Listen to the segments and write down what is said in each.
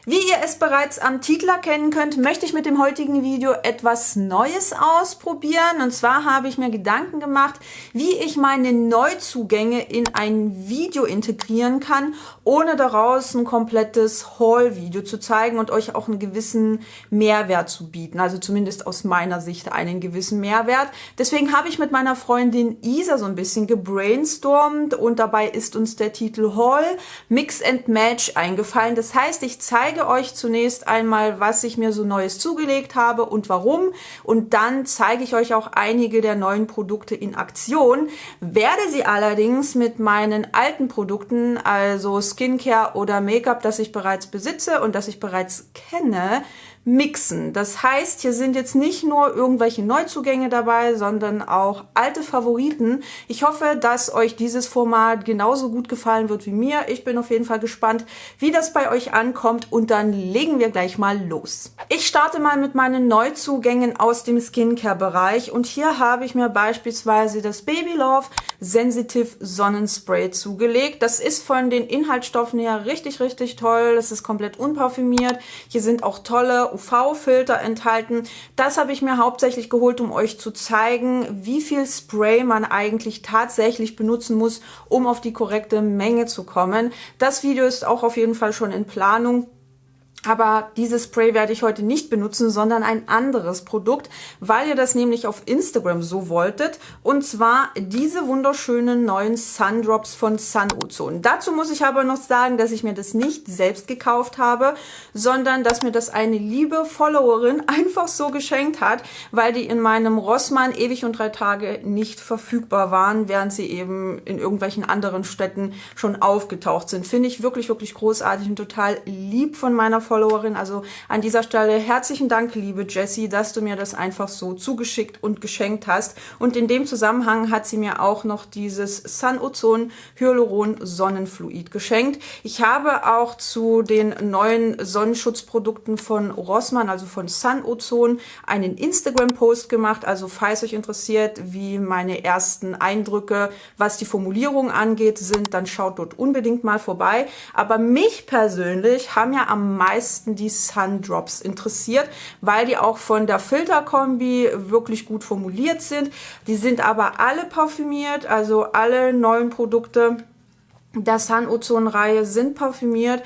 Wie ihr es bereits am Titel erkennen könnt, möchte ich mit dem heutigen Video etwas Neues ausprobieren. Und zwar habe ich mir Gedanken gemacht, wie ich meine Neuzugänge in ein Video integrieren kann, ohne daraus ein komplettes Haul-Video zu zeigen und euch auch einen gewissen Mehrwert zu bieten. Also zumindest aus meiner Sicht einen gewissen Mehrwert. Deswegen habe ich mit meiner Freundin Isa so ein bisschen gebrainstormt und dabei ist uns der Titel Haul Mix and Match eingefallen. Das heißt, ich zeige euch zunächst einmal, was ich mir so Neues zugelegt habe und warum. Und dann zeige ich euch auch einige der neuen Produkte in Aktion. Werde sie allerdings mit meinen alten Produkten, also Skincare oder Make-up, das ich bereits besitze und das ich bereits kenne, mixen. Das heißt, hier sind jetzt nicht nur irgendwelche Neuzugänge dabei, sondern auch alte Favoriten. Ich hoffe, dass euch dieses Format genauso gut gefallen wird wie mir. Ich bin auf jeden Fall gespannt, wie das bei euch ankommt und dann legen wir gleich mal los. Ich starte mal mit meinen Neuzugängen aus dem Skincare-Bereich und hier habe ich mir beispielsweise das Baby Love Sensitive Sonnenspray zugelegt. Das ist von den Inhaltsstoffen her richtig, richtig toll. Das ist komplett unparfümiert. Hier sind auch tolle UV-Filter enthalten. Das habe ich mir hauptsächlich geholt, um euch zu zeigen, wie viel Spray man eigentlich tatsächlich benutzen muss, um auf die korrekte Menge zu kommen. Das Video ist auch auf jeden Fall schon in Planung. Aber dieses Spray werde ich heute nicht benutzen, sondern ein anderes Produkt, weil ihr das nämlich auf Instagram so wolltet. Und zwar diese wunderschönen neuen Sundrops von Sun Ozone. Dazu muss ich aber noch sagen, dass ich mir das nicht selbst gekauft habe, sondern dass mir das eine liebe Followerin einfach so geschenkt hat, weil die in meinem Rossmann ewig und 3 Tage nicht verfügbar waren, während sie eben in irgendwelchen anderen Städten schon aufgetaucht sind. Finde ich wirklich, wirklich großartig und total lieb von meiner Followerin. Also an dieser Stelle herzlichen Dank, liebe Jessie, dass du mir das einfach so zugeschickt und geschenkt hast. Und in dem Zusammenhang hat sie mir auch noch dieses Sun Ozone Hyaluron Sonnenfluid geschenkt. Ich habe auch zu den neuen Sonnenschutzprodukten von Rossmann, also von Sun Ozone, einen Instagram-Post gemacht. Also falls euch interessiert, wie meine ersten Eindrücke, was die Formulierung angeht, sind, dann schaut dort unbedingt mal vorbei. Aber mich persönlich haben ja am meisten die Sundrops interessiert, weil die auch von der Filterkombi wirklich gut formuliert sind. Die sind aber alle parfümiert, also alle neuen Produkte der Sun Ozone Reihe sind parfümiert.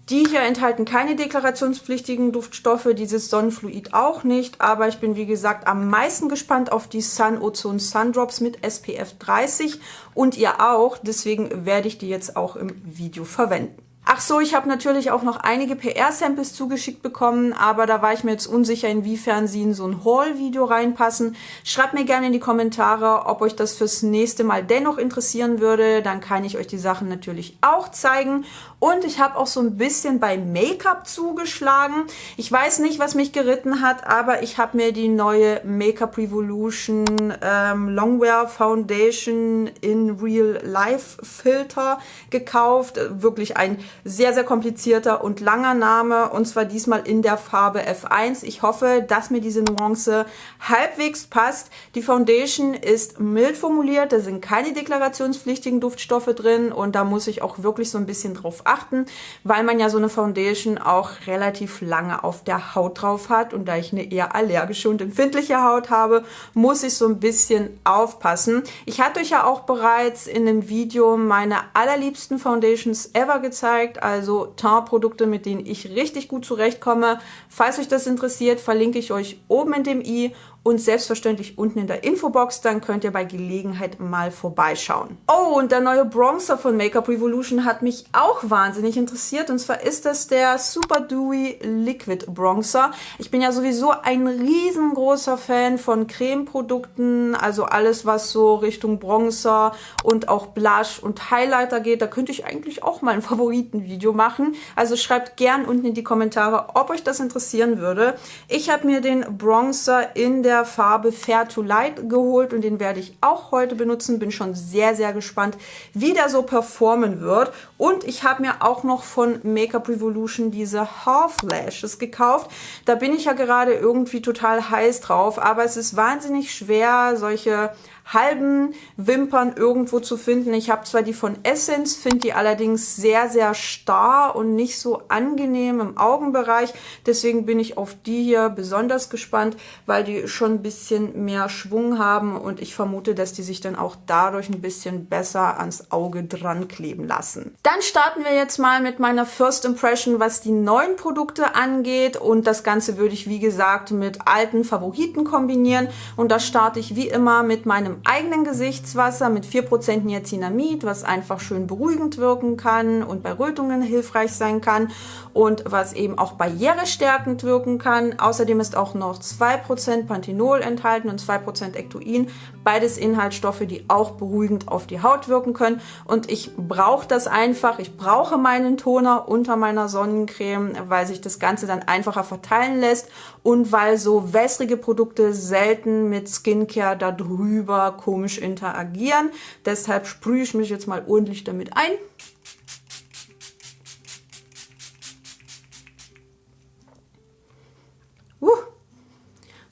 Die hier enthalten keine deklarationspflichtigen Duftstoffe, dieses Sonnenfluid auch nicht, aber ich bin wie gesagt am meisten gespannt auf die Sun Ozone Sundrops mit SPF 30 und ihr auch, deswegen werde ich die jetzt auch im Video verwenden. Ach so, ich habe natürlich auch noch einige PR-Samples zugeschickt bekommen, aber da war ich mir jetzt unsicher, inwiefern sie in so ein Haul-Video reinpassen. Schreibt mir gerne in die Kommentare, ob euch das fürs nächste Mal dennoch interessieren würde. Dann kann ich euch die Sachen natürlich auch zeigen. Und ich habe auch so ein bisschen bei Make-up zugeschlagen. Ich weiß nicht, was mich geritten hat, aber ich habe mir die neue Make-up Revolution Longwear Foundation in Real Life Filter gekauft. Wirklich ein sehr, sehr komplizierter und langer Name und zwar diesmal in der Farbe F1. Ich hoffe, dass mir diese Nuance halbwegs passt. Die Foundation ist mild formuliert, da sind keine deklarationspflichtigen Duftstoffe drin und da muss ich auch wirklich so ein bisschen drauf achten, weil man ja so eine Foundation auch relativ lange auf der Haut drauf hat und da ich eine eher allergische und empfindliche Haut habe, muss ich so ein bisschen aufpassen. Ich hatte euch ja auch bereits in dem Video meine allerliebsten Foundations ever gezeigt, also Teint-Produkte, mit denen ich richtig gut zurechtkomme. Falls euch das interessiert, verlinke ich euch oben in dem i und selbstverständlich unten in der Infobox, dann könnt ihr bei Gelegenheit mal vorbeischauen. Oh, und der neue Bronzer von Make-up Revolution hat mich auch wahnsinnig interessiert und zwar ist das der Super Dewy Liquid Bronzer. Ich bin ja sowieso ein riesengroßer Fan von Creme-Produkten, also alles, was so Richtung Bronzer und auch Blush und Highlighter geht. Da könnte ich eigentlich auch mal ein Favoritenvideo machen. Also schreibt gern unten in die Kommentare, ob euch das interessieren würde. Ich habe mir den Bronzer in der Farbe Fair to Light geholt und den werde ich auch heute benutzen. Bin schon sehr, sehr gespannt, wie der so performen wird. Und ich habe mir auch noch von Make-up Revolution diese Half Lashes gekauft. Da bin ich ja gerade irgendwie total heiß drauf, aber es ist wahnsinnig schwer, solche halben Wimpern irgendwo zu finden. Ich habe zwar die von Essence, finde die allerdings sehr, sehr starr und nicht so angenehm im Augenbereich. Deswegen bin ich auf die hier besonders gespannt, weil die schon ein bisschen mehr Schwung haben und ich vermute, dass die sich dann auch dadurch ein bisschen besser ans Auge dran kleben lassen. Dann starten wir jetzt mal mit meiner First Impression, was die neuen Produkte angeht, und das Ganze würde ich, wie gesagt, mit alten Favoriten kombinieren, und da starte ich wie immer mit meinem eigenen Gesichtswasser mit 4% Niacinamid, was einfach schön beruhigend wirken kann und bei Rötungen hilfreich sein kann und was eben auch barrierestärkend wirken kann. Außerdem ist auch noch 2% Panthenol enthalten und 2% Ectoin. Beides Inhaltsstoffe, die auch beruhigend auf die Haut wirken können. Und ich brauche das einfach. Ich brauche meinen Toner unter meiner Sonnencreme, weil sich das Ganze dann einfacher verteilen lässt und weil so wässrige Produkte selten mit Skincare darüber komisch interagieren. Deshalb sprühe ich mich jetzt mal ordentlich damit ein.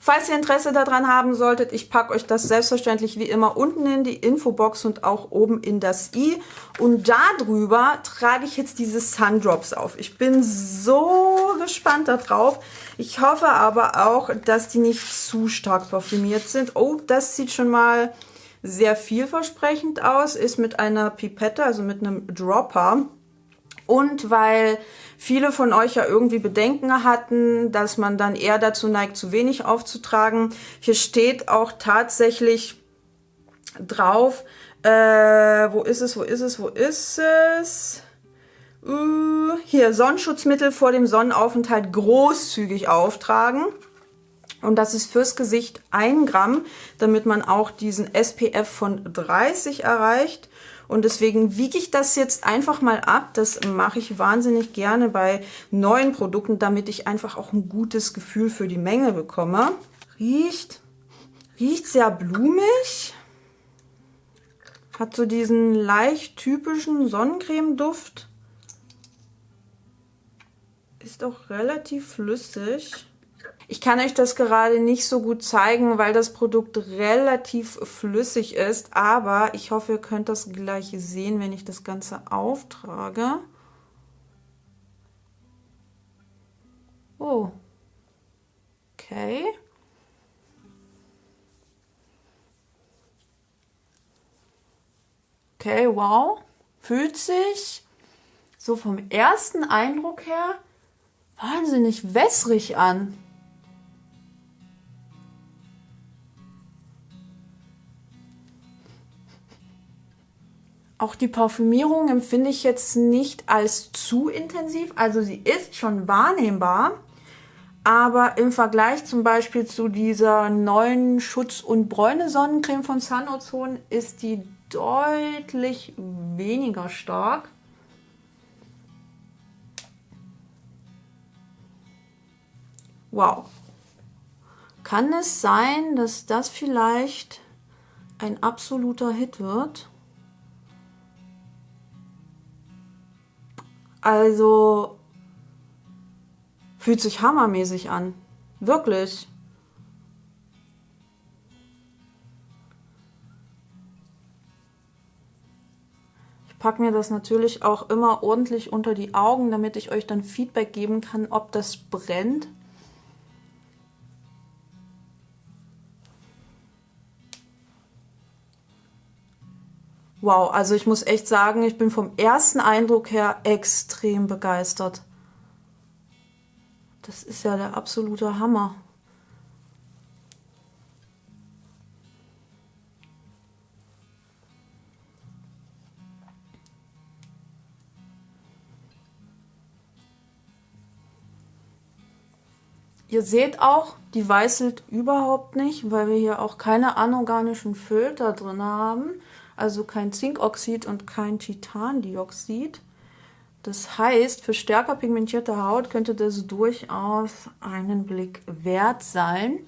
Falls ihr Interesse daran haben solltet, ich packe euch das selbstverständlich wie immer unten in die Infobox und auch oben in das i. Und darüber trage ich jetzt diese Sundrops auf. Ich bin so gespannt darauf. Ich hoffe aber auch, dass die nicht zu stark parfümiert sind. Oh, das sieht schon mal sehr vielversprechend aus. Ist mit einer Pipette, also mit einem Dropper. Und weil viele von euch ja irgendwie Bedenken hatten, dass man dann eher dazu neigt, zu wenig aufzutragen. Hier steht auch tatsächlich drauf, wo ist es? Hier, Sonnenschutzmittel vor dem Sonnenaufenthalt großzügig auftragen. Und das ist fürs Gesicht 1 Gramm, damit man auch diesen SPF von 30 erreicht. Und deswegen wiege ich das jetzt einfach mal ab. Das mache ich wahnsinnig gerne bei neuen Produkten, damit ich einfach auch ein gutes Gefühl für die Menge bekomme. Riecht sehr blumig. Hat so diesen leicht typischen Sonnencreme-Duft. Ist auch relativ flüssig. Ich kann euch das gerade nicht so gut zeigen, weil das Produkt relativ flüssig ist, aber ich hoffe, ihr könnt das gleich sehen, wenn ich das Ganze auftrage. Oh, okay. Okay, wow. Fühlt sich so vom ersten Eindruck her wahnsinnig wässrig an. Auch die Parfümierung empfinde ich jetzt nicht als zu intensiv. Also sie ist schon wahrnehmbar, aber im Vergleich zum Beispiel zu dieser neuen Schutz- und Bräune-Sonnencreme von Sun-Ozone ist die deutlich weniger stark. Wow. Kann es sein, dass das vielleicht ein absoluter Hit wird? Also, fühlt sich hammermäßig an. Wirklich. Ich packe mir das natürlich auch immer ordentlich unter die Augen, damit ich euch dann Feedback geben kann, ob das brennt. Wow, also ich muss echt sagen, ich bin vom ersten Eindruck her extrem begeistert. Das ist ja der absolute Hammer. Ihr seht auch, die weißelt überhaupt nicht, weil wir hier auch keine anorganischen Filter drin haben. Also kein Zinkoxid und kein Titandioxid. Das heißt, für stärker pigmentierte Haut könnte das durchaus einen Blick wert sein.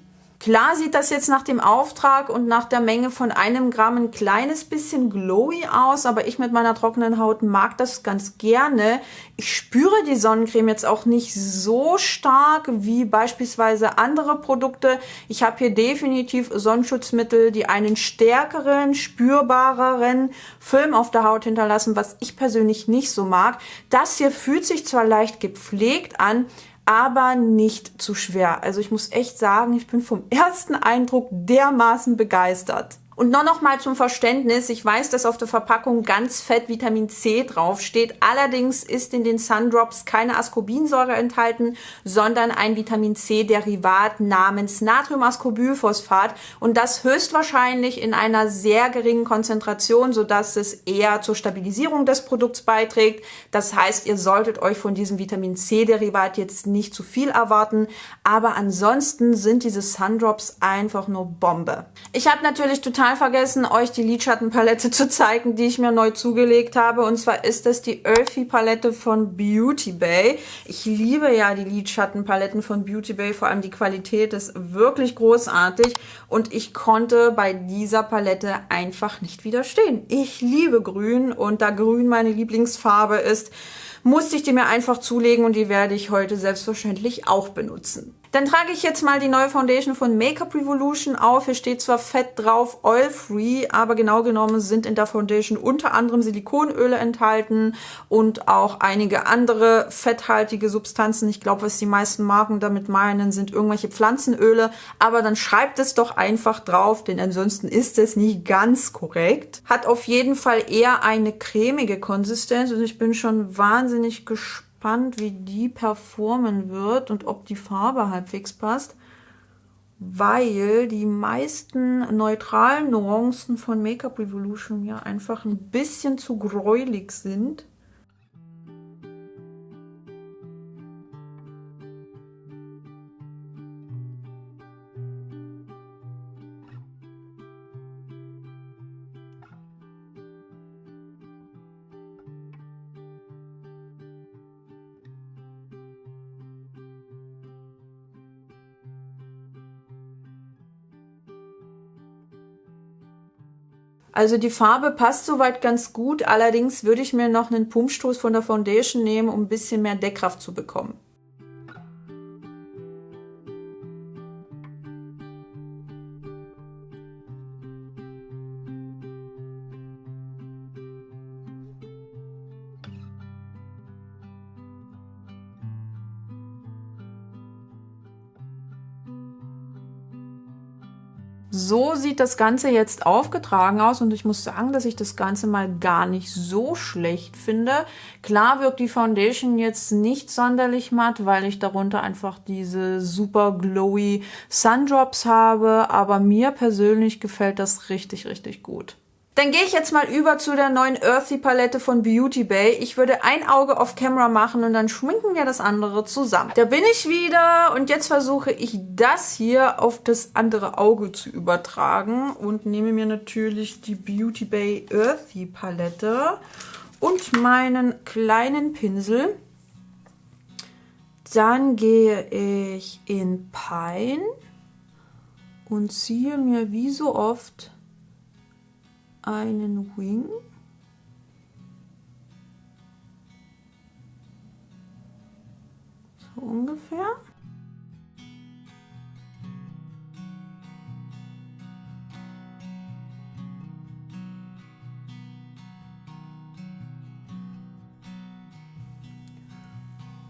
Klar sieht das jetzt nach dem Auftrag und nach der Menge von 1 Gramm ein kleines bisschen glowy aus, aber ich mit meiner trockenen Haut mag das ganz gerne. Ich spüre die Sonnencreme jetzt auch nicht so stark wie beispielsweise andere Produkte. Ich habe hier definitiv Sonnenschutzmittel, die einen stärkeren, spürbareren Film auf der Haut hinterlassen, was ich persönlich nicht so mag. Das hier fühlt sich zwar leicht gepflegt an, aber nicht zu schwer. Also ich muss echt sagen, ich bin vom ersten Eindruck dermaßen begeistert. Und nur noch mal zum Verständnis, ich weiß, dass auf der Verpackung ganz fett Vitamin C draufsteht. Allerdings ist in den Sundrops keine Ascorbinsäure enthalten, sondern ein Vitamin C-Derivat namens Natriumascorbylphosphat. Und das höchstwahrscheinlich in einer sehr geringen Konzentration, sodass es eher zur Stabilisierung des Produkts beiträgt. Das heißt, ihr solltet euch von diesem Vitamin C-Derivat jetzt nicht zu viel erwarten. Aber ansonsten sind diese Sundrops einfach nur Bombe. Ich habe natürlich total vergessen, euch die Lidschattenpalette zu zeigen, die ich mir neu zugelegt habe. Und zwar ist das die Earthy Palette von Beauty Bay. Ich liebe ja die Lidschattenpaletten von Beauty Bay, vor allem die Qualität ist wirklich großartig. Und ich konnte bei dieser Palette einfach nicht widerstehen. Ich liebe Grün und da Grün meine Lieblingsfarbe ist, musste ich die mir einfach zulegen und die werde ich heute selbstverständlich auch benutzen. Dann trage ich jetzt mal die neue Foundation von Makeup Revolution auf. Hier steht zwar fett drauf, oil-free, aber genau genommen sind in der Foundation unter anderem Silikonöle enthalten und auch einige andere fetthaltige Substanzen. Ich glaube, was die meisten Marken damit meinen, sind irgendwelche Pflanzenöle. Aber dann schreibt es doch einfach drauf, denn ansonsten ist es nicht ganz korrekt. Hat auf jeden Fall eher eine cremige Konsistenz und ich bin schon wahnsinnig gespannt, wie die performen wird und ob die Farbe halbwegs passt, weil die meisten neutralen Nuancen von Makeup Revolution ja einfach ein bisschen zu gräulich sind. Also die Farbe passt soweit ganz gut, allerdings würde ich mir noch einen Pumpstoß von der Foundation nehmen, um ein bisschen mehr Deckkraft zu bekommen. So sieht das Ganze jetzt aufgetragen aus und ich muss sagen, dass ich das Ganze mal gar nicht so schlecht finde. Klar wirkt die Foundation jetzt nicht sonderlich matt, weil ich darunter einfach diese super glowy Sundrops habe, aber mir persönlich gefällt das richtig, richtig gut. Dann gehe ich jetzt mal über zu der neuen Earthy Palette von Beauty Bay. Ich würde ein Auge auf Camera machen und dann schminken wir das andere zusammen. Da bin ich wieder und jetzt versuche ich das hier auf das andere Auge zu übertragen und nehme mir natürlich die Beauty Bay Earthy Palette und meinen kleinen Pinsel. Dann gehe ich in Pine und ziehe mir wie so oft einen Wing. So ungefähr.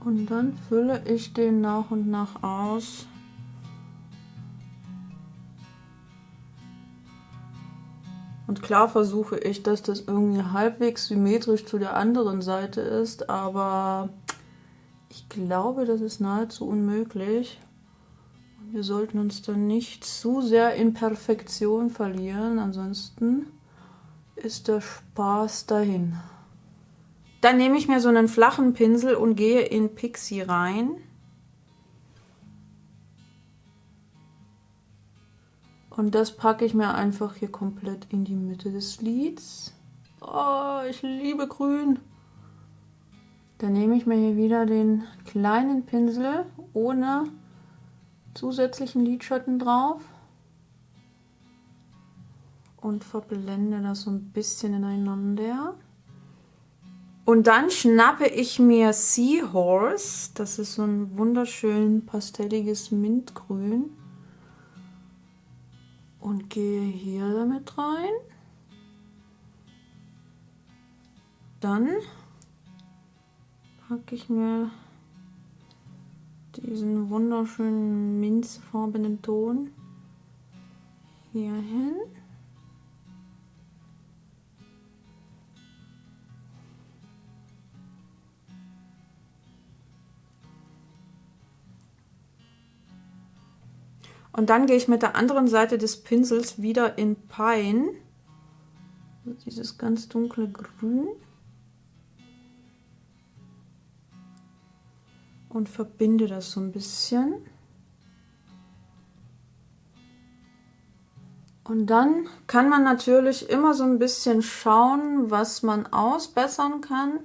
Und dann fülle ich den nach und nach aus. Und klar versuche ich, dass das irgendwie halbwegs symmetrisch zu der anderen Seite ist, aber ich glaube, das ist nahezu unmöglich. Und wir sollten uns dann nicht zu sehr in Perfektion verlieren, ansonsten ist der Spaß dahin. Dann nehme ich mir so einen flachen Pinsel und gehe in Pixie rein. Und das packe ich mir einfach hier komplett in die Mitte des Lids. Oh, ich liebe Grün. Dann nehme ich mir hier wieder den kleinen Pinsel, ohne zusätzlichen Lidschatten drauf und verblende das so ein bisschen ineinander. Und dann schnappe ich mir Seahorse, das ist so ein wunderschön pastelliges Mintgrün, und gehe hier damit rein. Dann packe ich mir diesen wunderschönen minzfarbenen Ton hier hin. Und dann gehe ich mit der anderen Seite des Pinsels wieder in Pine, also dieses ganz dunkle Grün, und verbinde das so ein bisschen. Und dann kann man natürlich immer so ein bisschen schauen, was man ausbessern kann.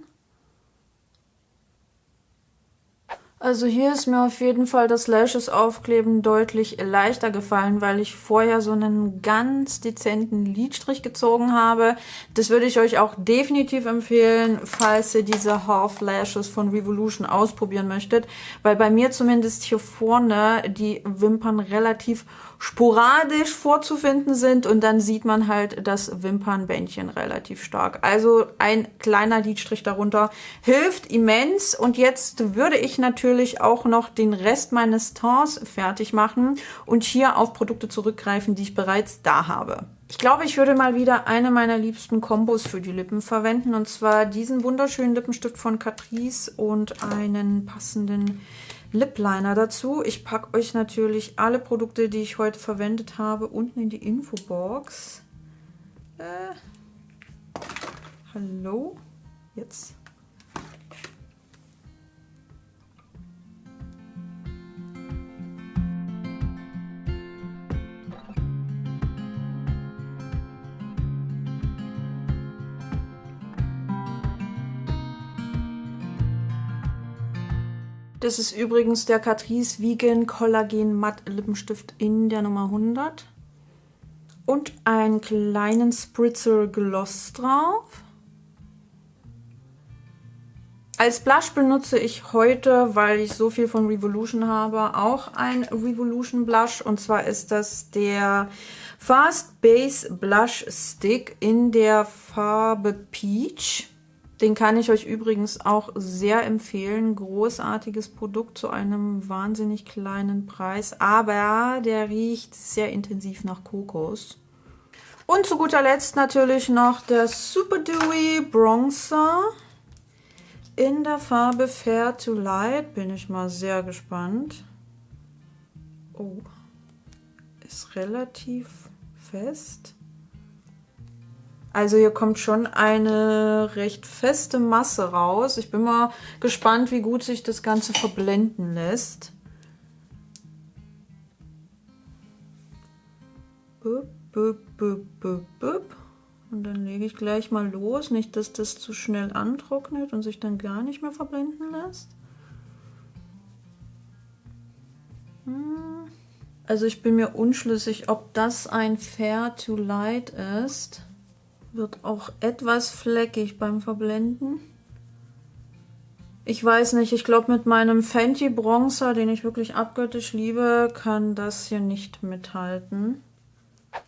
Also hier ist mir auf jeden Fall das Lashes aufkleben deutlich leichter gefallen, weil ich vorher so einen ganz dezenten Lidstrich gezogen habe. Das würde ich euch auch definitiv empfehlen, falls ihr diese Half Lashes von Revolution ausprobieren möchtet, weil bei mir zumindest hier vorne die Wimpern relativ sporadisch vorzufinden sind und dann sieht man halt das Wimpernbändchen relativ stark. Also ein kleiner Lidstrich darunter hilft immens. Und jetzt würde ich natürlich auch noch den Rest meines Tons fertig machen und hier auf Produkte zurückgreifen, die ich bereits da habe. Ich glaube, ich würde mal wieder eine meiner liebsten Kombos für die Lippen verwenden, und zwar diesen wunderschönen Lippenstift von Catrice und einen passenden Lip Liner dazu. Ich packe euch natürlich alle Produkte, die ich heute verwendet habe, unten in die Infobox. Hallo? Jetzt. Das ist übrigens der Catrice Vegan Collagen Matt Lippenstift in der Nummer 100. Und einen kleinen Spritzer Gloss drauf. Als Blush benutze ich heute, weil ich so viel von Revolution habe, auch ein Revolution Blush. Und zwar ist das der Fast Base Blush Stick in der Farbe Peach. Den kann ich euch übrigens auch sehr empfehlen. Großartiges Produkt zu einem wahnsinnig kleinen Preis. Aber der riecht sehr intensiv nach Kokos. Und zu guter Letzt natürlich noch der Super Dewy Bronzer in der Farbe Fair to Light. Bin ich mal sehr gespannt. Oh, ist relativ fest. Also hier kommt schon eine recht feste Masse raus. Ich bin mal gespannt, wie gut sich das Ganze verblenden lässt. Und dann lege ich gleich mal los. Nicht, dass das zu schnell antrocknet und sich dann gar nicht mehr verblenden lässt. Also ich bin mir unschlüssig, ob das ein Fair to Light ist. Wird auch etwas fleckig beim Verblenden. Ich weiß nicht, ich glaube mit meinem Fenty Bronzer, den ich wirklich abgöttisch liebe, kann das hier nicht mithalten.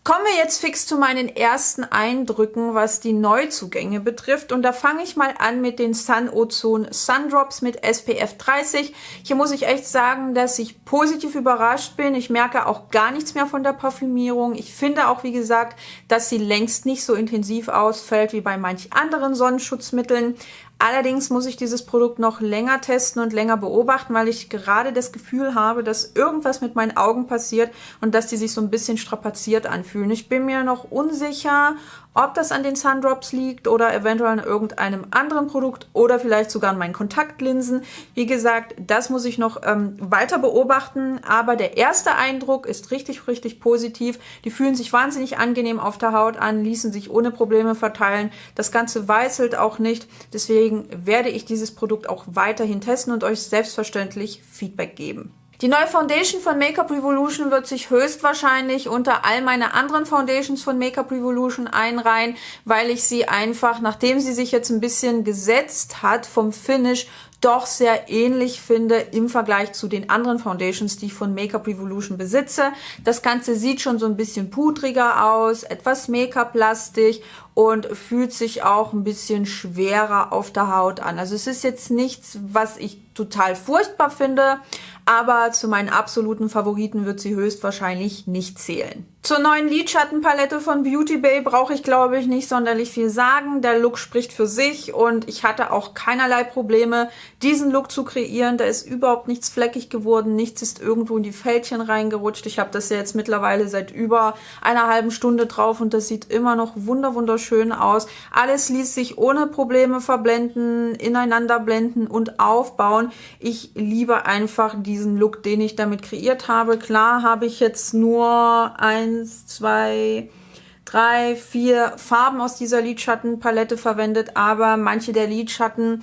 Kommen wir jetzt fix zu meinen ersten Eindrücken, was die Neuzugänge betrifft. Und da fange ich mal an mit den Sun Ozone Sundrops mit SPF 30. Hier muss ich echt sagen, dass ich positiv überrascht bin. Ich merke auch gar nichts mehr von der Parfümierung. Ich finde auch, wie gesagt, dass sie längst nicht so intensiv ausfällt wie bei manch anderen Sonnenschutzmitteln. Allerdings muss ich dieses Produkt noch länger testen und länger beobachten, weil ich gerade das Gefühl habe, dass irgendwas mit meinen Augen passiert und dass die sich so ein bisschen strapaziert anfühlen. Ich bin mir noch unsicher, ob das an den Sundrops liegt oder eventuell an irgendeinem anderen Produkt oder vielleicht sogar an meinen Kontaktlinsen. Wie gesagt, das muss ich noch weiter beobachten, aber der erste Eindruck ist richtig, richtig positiv. Die fühlen sich wahnsinnig angenehm auf der Haut an, ließen sich ohne Probleme verteilen. Das Ganze weißelt auch nicht, deswegen werde ich dieses Produkt auch weiterhin testen und euch selbstverständlich Feedback geben. Die neue Foundation von Make-up Revolution wird sich höchstwahrscheinlich unter all meine anderen Foundations von Make-up Revolution einreihen, weil ich sie einfach, nachdem sie sich jetzt ein bisschen gesetzt hat vom Finish, doch sehr ähnlich finde im Vergleich zu den anderen Foundations, die ich von Make-up Revolution besitze. Das Ganze sieht schon so ein bisschen pudriger aus, etwas Make-up-lastig und fühlt sich auch ein bisschen schwerer auf der Haut an. Also es ist jetzt nichts, was ich total furchtbar finde, aber zu meinen absoluten Favoriten wird sie höchstwahrscheinlich nicht zählen. Zur neuen Lidschattenpalette von Beauty Bay brauche ich, glaube ich, nicht sonderlich viel sagen. Der Look spricht für sich und ich hatte auch keinerlei Probleme, diesen Look zu kreieren. Da ist überhaupt nichts fleckig geworden, nichts ist irgendwo in die Fältchen reingerutscht. Ich habe das ja jetzt mittlerweile seit über einer halben Stunde drauf und das sieht immer noch wunderschön aus. Alles ließ sich ohne Probleme verblenden, ineinander blenden und aufbauen. Ich liebe einfach diesen Look, den ich damit kreiert habe. Klar habe ich jetzt nur 1, 2, 3, 4 Farben aus dieser Lidschattenpalette verwendet, aber manche der Lidschatten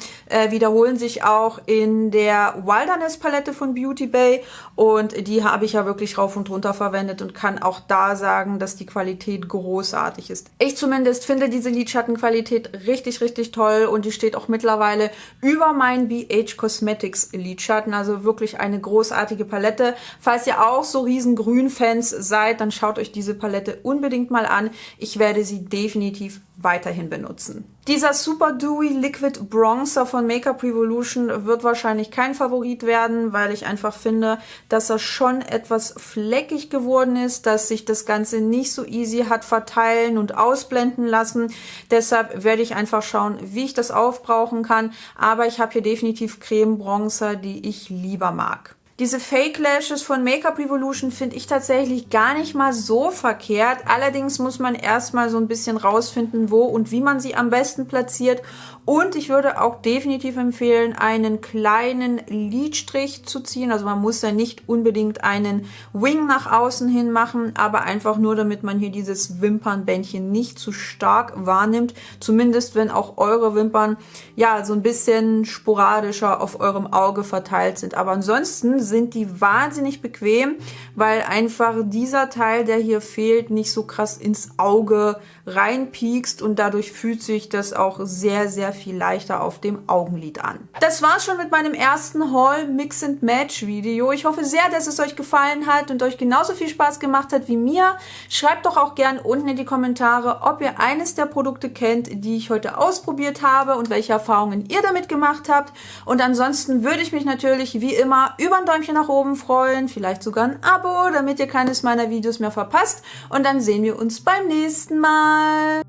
wiederholen sich auch in der Wilderness Palette von Beauty Bay und die habe ich ja wirklich rauf und runter verwendet und kann auch da sagen, dass die Qualität großartig ist. Ich zumindest finde diese Lidschattenqualität richtig toll und die steht auch mittlerweile über meinen BH Cosmetics Lidschatten, also wirklich eine großartige Palette. Falls ihr auch so riesen Grün-Fans seid, dann schaut euch diese Palette unbedingt mal an. Ich werde sie definitiv weiterhin benutzen. Dieser Super Dewy Liquid Bronzer von Make-up Revolution wird wahrscheinlich kein Favorit werden, weil ich einfach finde, dass er schon etwas fleckig geworden ist, dass sich das Ganze nicht so easy hat verteilen und ausblenden lassen. Deshalb werde ich einfach schauen, wie ich das aufbrauchen kann. Aber ich habe hier definitiv Creme Bronzer, die ich lieber mag. Diese Fake Lashes von Make-up Revolution finde ich tatsächlich gar nicht mal so verkehrt. Allerdings muss man erstmal so ein bisschen rausfinden, wo und wie man sie am besten platziert. Und ich würde auch definitiv empfehlen, einen kleinen Lidstrich zu ziehen. Also man muss ja nicht unbedingt einen Wing nach außen hin machen, aber einfach nur, damit man hier dieses Wimpernbändchen nicht zu stark wahrnimmt. Zumindest, wenn auch eure Wimpern ja so ein bisschen sporadischer auf eurem Auge verteilt sind. Aber ansonsten sind die wahnsinnig bequem, weil einfach dieser Teil, der hier fehlt, nicht so krass ins Auge reinpiekst und dadurch fühlt sich das auch sehr viel leichter auf dem Augenlid an. Das war's schon mit meinem ersten Haul Mix and Match Video. Ich hoffe sehr, dass es euch gefallen hat und euch genauso viel Spaß gemacht hat wie mir. Schreibt doch auch gern unten in die Kommentare, ob ihr eines der Produkte kennt, die ich heute ausprobiert habe und welche Erfahrungen ihr damit gemacht habt. Und ansonsten würde ich mich natürlich wie immer über ein Däumchen nach oben freuen, vielleicht sogar ein Abo, damit ihr keines meiner Videos mehr verpasst. Und dann sehen wir uns beim nächsten Mal.